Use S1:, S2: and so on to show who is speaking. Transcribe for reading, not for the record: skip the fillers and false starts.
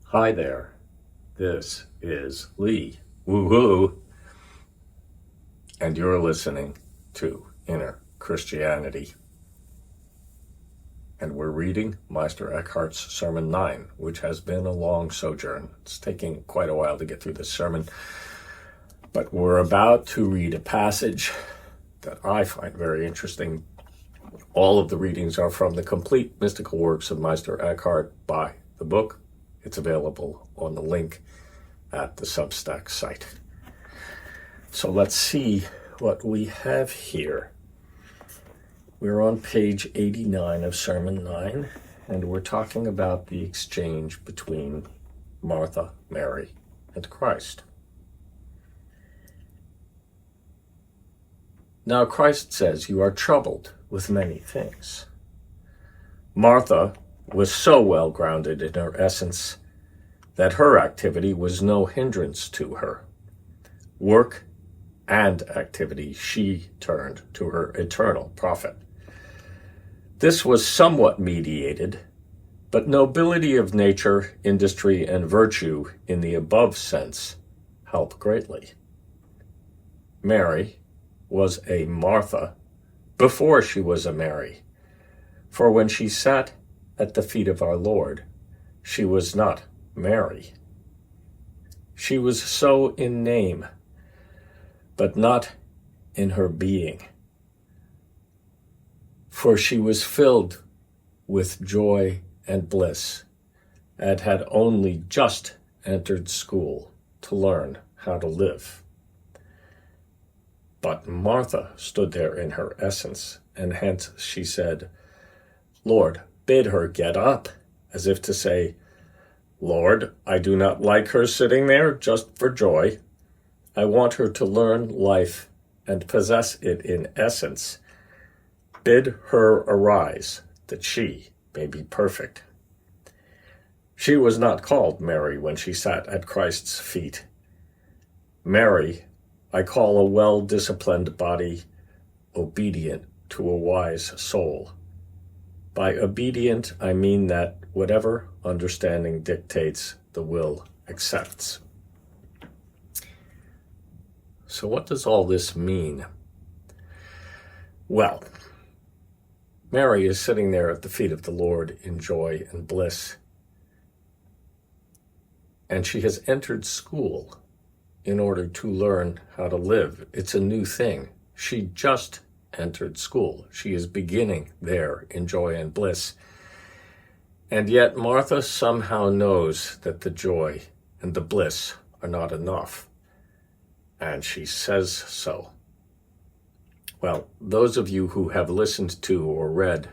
S1: Hi there, this is Lee, woohoo, and you're listening to Inner Christianity. And we're reading Meister Eckhart's Sermon 9, which has been a long sojourn. It's taking quite a while to get through this sermon, but we're about to read a passage that I find very interesting. All of the readings are from the complete mystical works of Meister Eckhart by the book. It's available on the link at the Substack site. So let's see what we have here. We're on page 89 of Sermon 9, and we're talking about the exchange between Martha, Mary, and Christ. Now Christ says, "You are troubled with many things." Martha was so well grounded in her essence that her activity was no hindrance to her. Work and activity she turned to her eternal profit. This was somewhat mediated, but nobility of nature, industry, and virtue in the above sense help greatly. Mary was a Martha before she was a Mary, for when she sat at the feet of our Lord, she was not Mary. She was so in name, but not in her being, for she was filled with joy and bliss, and had only just entered school to learn how to live. But Martha stood there in her essence, and hence she said, "Lord, bid her get up," as if to say, "Lord, I do not like her sitting there just for joy. I want her to learn life and possess it in essence. Bid her arise, that she may be perfect." She was not called Mary when she sat at Christ's feet. Mary I call a well-disciplined body, obedient to a wise soul. By obedient, I mean that whatever understanding dictates, the will accepts. So what does all this mean? Well, Mary is sitting there at the feet of the Lord in joy and bliss, and she has entered school in order to learn how to live. It's a new thing. She just entered school. She is beginning there in joy and bliss. And yet Martha somehow knows that the joy and the bliss are not enough. And she says so. Well, those of you who have listened to or read